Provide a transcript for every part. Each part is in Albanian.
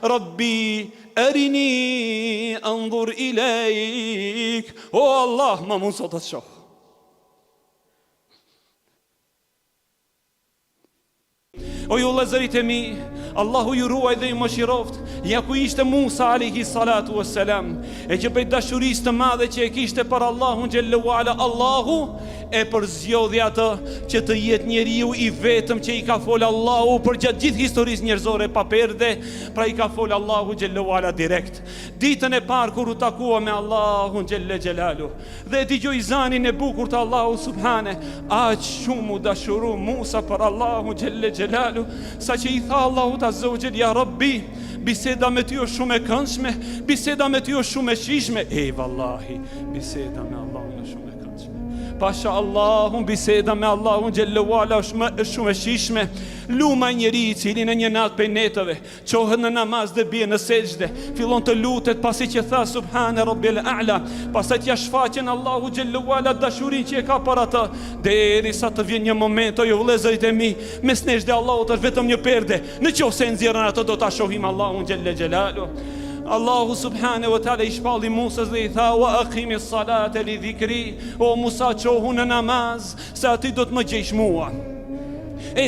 Rabbi erini anzur ilejk. O Allah, ma mund sot të shoh. O ju lezërit e mi, Allahu ju ruaj dhe ju mëshiroft. Ja ku ishte Musa alayhi salatu wassalam, e që prej dashurisë të madhe që e kishte për Allahun xhallahu ala, Allahu e përzjodhi atë që të jetë njeriu i vetëm që i ka fol Allahu për gjatë gjithë historisë njerëzore pa perde. Pra i ka fol Allahu xhallahu ala direkt. Ditën e parë kur u takua me Allahun xhelle xhelalu dhe dëgjoi zanin e bukur të Allahu subhane, aq shumë u dashuru Musa për Allahu xhelle xhelalu, sa që i tha Allahu azza wa jalla, ja Rabbi, biseda me ty është shumë e këndshme, biseda me ty është shumë e shijshme. Vallahi, biseda me Allahun është shumë e këndshme. Pasha Allahun, biseda me Allahun xhallahu ala është shumë e shijshme. Luma njeri i cili në një natë prej netëve qohet në namaz dhe bie në sejdë, fillon të lutet pasi që tha subhane rabbil a'la, pastaj t'ia shfaqen Allahu xhallahu ala dashurinë që e ka për atë, derisa të vjen një moment, o ju vëllezërit e mi, mes nesh dhe Allahut është vetëm një perde. Në qoftë se nxjerrën atë, do ta shohim Allahun xhelle xhelalu. Allahu subhanahu wa taala i shpalli Musës dhe i tha, wa aqimi salata li dhikri. O Musa, qohu në namaz, se aty do të më gjejsh mua.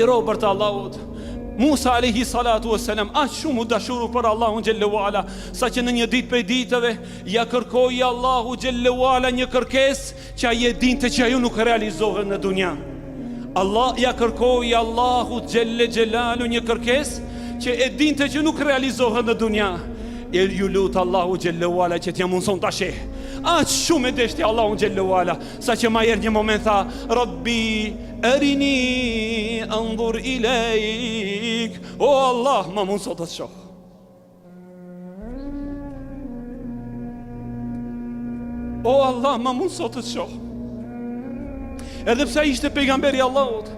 Robert Allahut, Musa alayhi salatu wassalam, aq shumë u dashuru për Allahun xhallahu ala, sa që në një ditë prej ditëve ja kërkoi Allahu xhallahu ala një kërkesë që ai e dinte që ajo nuk realizohet në dunja. Allah ja kërkoi Allahu xhelle xhelalu një kërkesë që e dinte që nuk realizohet në dunja. Ju lut Allahu xhallahu ala që t'ja mundson ta sheh. Aq shumë e deshti Allahu xhallahu ala, sa që ma erdhi një moment tha, Rabbi erini anzur ilejk. O Allah, ma mund sot të shoh. O Allah, ma mund sot të shoh. Edhe pse ishte pejgamberi Allahut,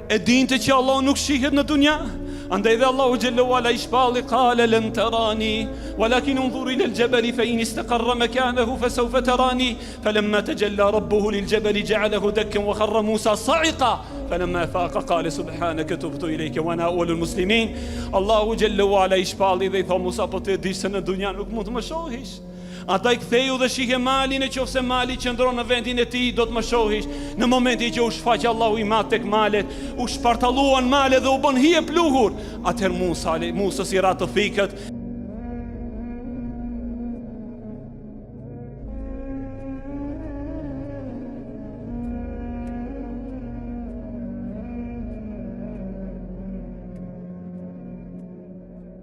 e dinte që Allah nuk shihet në dunja. Andaj dhe Allahu xhallahu ala i shpalli, qala lan tarani walakin unzur ila al-jabal fa in istaqarra makanahu fa sawfa tarani falamma tajalla rabbuhu lil-jabal ja'alahu dakkan wa kharra Musa sa'iqa falamma faqa qala subhanaka tubtu ilayka wa ana awwalul muslimin. Allahu xhallahu ala i shpalli dhe i tha, Musa, po të dish se në dunja nuk mund të më shohish. Ata i ktheu dhe shihe malin, e qofse mali qëndron në vendin e tij, do të më shohish. Në momentin që u shfaq Allahu i madh tek malet, u shpartalluan malet dhe u bën hije pluhur. Atëherë Musa si ra të fikët,